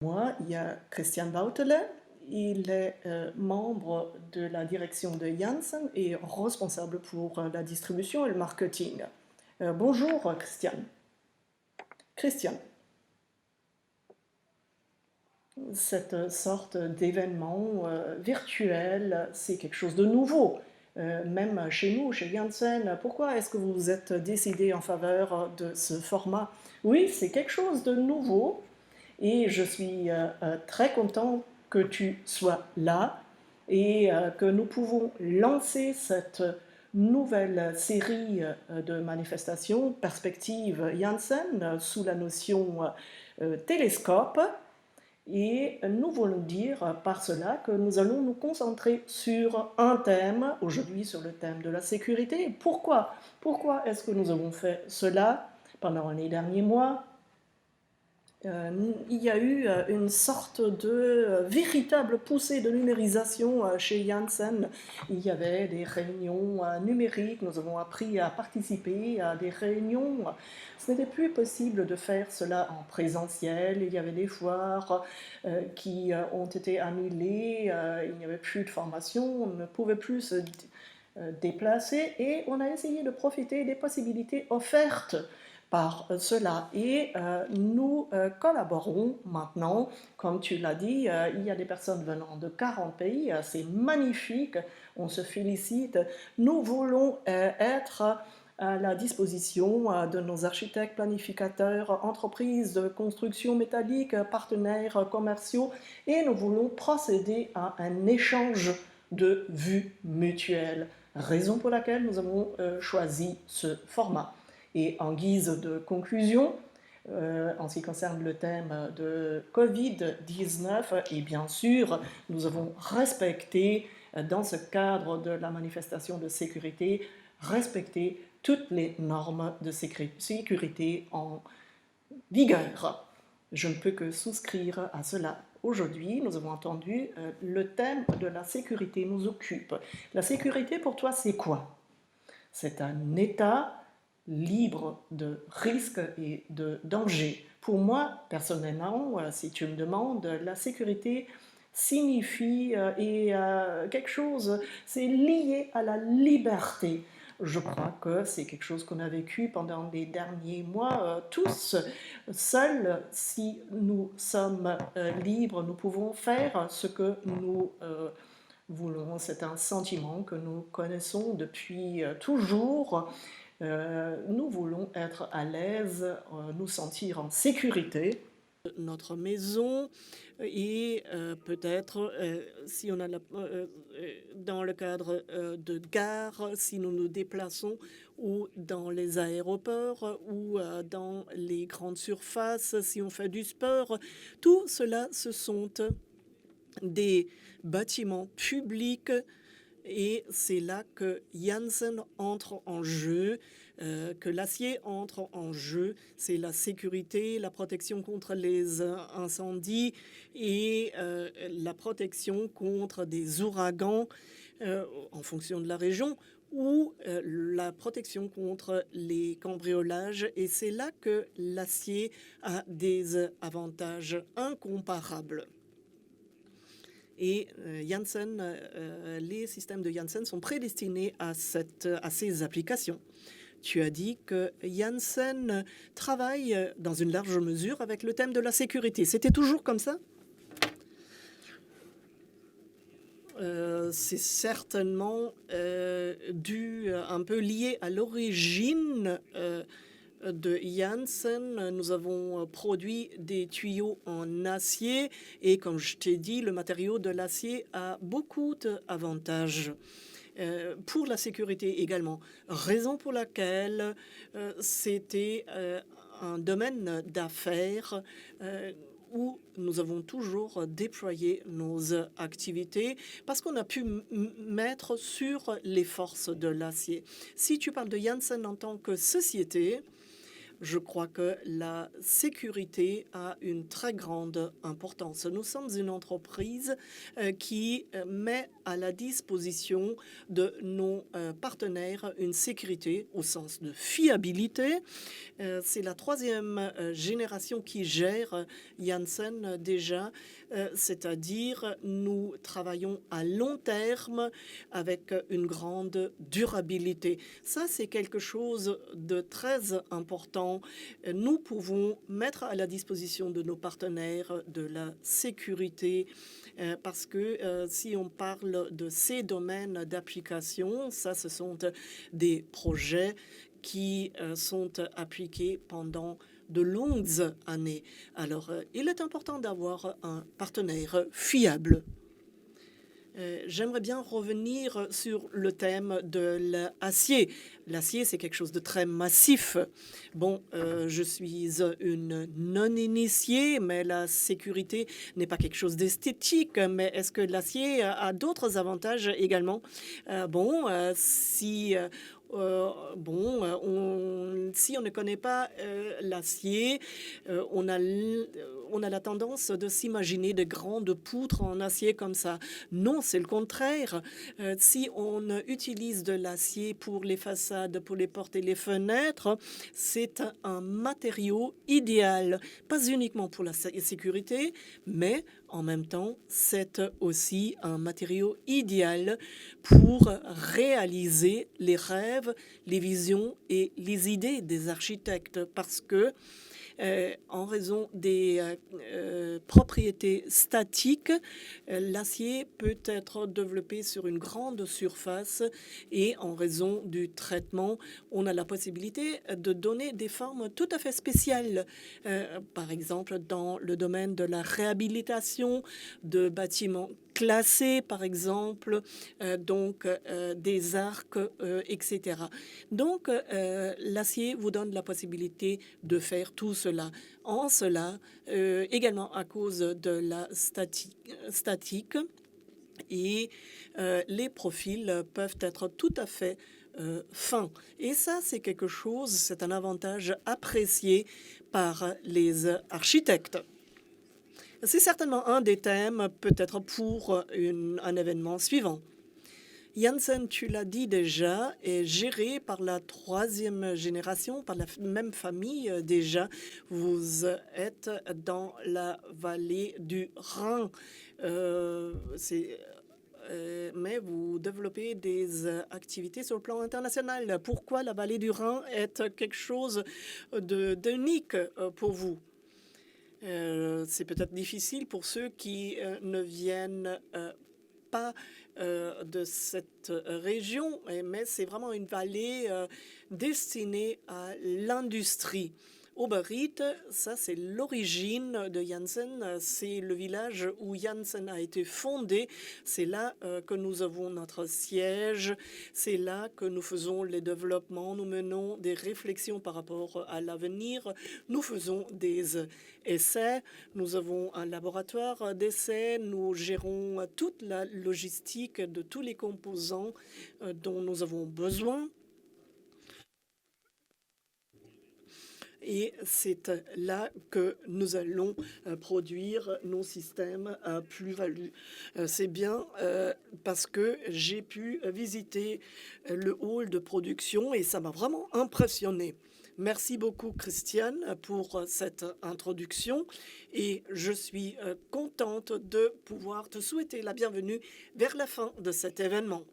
Moi, il y a Christian Bautele. Il est membre de la direction de Janssen et responsable pour la distribution et le marketing. Bonjour, Christian. Christian, cette sorte d'événement virtuel, c'est quelque chose de nouveau. Même chez nous, chez Janssen, pourquoi est-ce que vous vous êtes décidé en faveur de ce format? Oui, c'est quelque chose de nouveau. Et je suis très content que tu sois là et que nous pouvons lancer cette nouvelle série de manifestations Perspective Janssen sous la notion télescope. Et nous voulons dire par cela que nous allons nous concentrer sur un thème, aujourd'hui sur le thème de la sécurité. Pourquoi? Pourquoi est-ce que nous avons fait cela pendant les derniers mois? Il y a eu une sorte de véritable poussée de numérisation chez Janssen. Il y avait des réunions numériques, nous avons appris à participer à des réunions. Ce n'était plus possible de faire cela en présentiel. Il y avait des foires qui ont été annulées, il n'y avait plus de formation, on ne pouvait plus se déplacer et on a essayé de profiter des possibilités offertes par cela. Et nous collaborons maintenant, comme tu l'as dit, il y a des personnes venant de 40 pays, c'est magnifique, on se félicite. Nous voulons être à la disposition de nos architectes, planificateurs, entreprises de construction métallique, partenaires commerciaux, et nous voulons procéder à un échange de vues mutuelles, raison pour laquelle nous avons choisi ce format. Et en guise de conclusion, en ce qui concerne le thème de Covid-19, et bien sûr, nous avons respecté, dans ce cadre de la manifestation de sécurité, respecté toutes les normes de sécurité en vigueur. Je ne peux que souscrire à cela. Aujourd'hui, nous avons entendu le thème de la sécurité nous occupe. La sécurité, pour toi, c'est quoi? C'est un état libre de risques et de dangers. Pour moi, personnellement, si tu me demandes, la sécurité signifie quelque chose, c'est lié à la liberté. Je crois que c'est quelque chose qu'on a vécu pendant les derniers mois tous. Seuls, si nous sommes libres, nous pouvons faire ce que nous voulons. C'est un sentiment que nous connaissons depuis toujours. Nous voulons être à l'aise, nous sentir en sécurité. Notre maison et peut-être si on a dans le cadre de gare, si nous nous déplaçons ou dans les aéroports ou dans les grandes surfaces, si on fait du sport, tout cela, ce sont des bâtiments publics. Et c'est là que Janssen entre en jeu, que l'acier entre en jeu. C'est la sécurité, la protection contre les incendies et la protection contre des ouragans en fonction de la région ou la protection contre les cambriolages. Et c'est là que l'acier a des avantages incomparables. Et Janssen, les systèmes de Janssen sont prédestinés à ces applications. Tu as dit que Janssen travaille dans une large mesure avec le thème de la sécurité. C'était toujours comme ça? C'est certainement un peu lié à l'origine de Janssen. Nous avons produit des tuyaux en acier et comme je t'ai dit, le matériau de l'acier a beaucoup d'avantages. Pour la sécurité également, raison pour laquelle c'était un domaine d'affaires où nous avons toujours déployé nos activités parce qu'on a pu mettre sur les forces de l'acier. Si tu parles de Janssen en tant que société, Je crois que la sécurité a une très grande importance. Nous sommes une entreprise qui met à la disposition de nos partenaires une sécurité au sens de fiabilité. C'est la troisième génération qui gère Janssen déjà, c'est-à-dire nous travaillons à long terme avec une grande durabilité. Ça, c'est quelque chose de très important. Nous pouvons mettre à la disposition de nos partenaires de la sécurité parce que si on parle de ces domaines d'application, ça, ce sont des projets qui sont appliqués pendant de longues années. Alors, il est important d'avoir un partenaire fiable. J'aimerais bien revenir sur le thème de l'acier. L'acier, c'est quelque chose de très massif. Bon, je suis une non-initiée, mais la sécurité n'est pas quelque chose d'esthétique. Mais est-ce que l'acier a d'autres avantages également? Si si on ne connaît pas l'acier, on a la tendance de s'imaginer de grandes poutres en acier comme ça. Non, c'est le contraire. Si on utilise de l'acier pour les façades, pour les portes et les fenêtres, c'est un matériau idéal, pas uniquement pour la sécurité, mais en même temps, c'est aussi un matériau idéal pour réaliser les rêves, les visions et les idées des architectes parce que en raison des propriétés statiques, l'acier peut être développé sur une grande surface et en raison du traitement, on a la possibilité de donner des formes tout à fait spéciales. Par exemple, dans le domaine de la réhabilitation de bâtiments classés, par exemple, des arcs, etc. Donc, l'acier vous donne la possibilité de faire tout cela. En cela, également à cause de la statique et les profils peuvent être tout à fait fins. Et ça, c'est quelque chose, c'est un avantage apprécié par les architectes. C'est certainement un des thèmes, peut-être pour un événement suivant. Janssen, tu l'as dit déjà, est géré par la troisième génération, par la même famille déjà. Vous êtes dans la vallée du Rhin. Mais vous développez des activités sur le plan international. Pourquoi la vallée du Rhin est quelque chose d'unique pour vous? C'est peut-être difficile pour ceux qui ne viennent pas de cette région, mais c'est vraiment une vallée destinée à l'industrie. Oberried, ça c'est l'origine de Janssen, c'est le village où Janssen a été fondé, c'est là que nous avons notre siège, c'est là que nous faisons les développements, nous menons des réflexions par rapport à l'avenir, nous faisons des essais, nous avons un laboratoire d'essais, nous gérons toute la logistique de tous les composants dont nous avons besoin. Et c'est là que nous allons produire nos systèmes à plus-value. C'est bien parce que j'ai pu visiter le hall de production et ça m'a vraiment impressionné. Merci beaucoup, Christiane, pour cette introduction et je suis contente de pouvoir te souhaiter la bienvenue vers la fin de cet événement.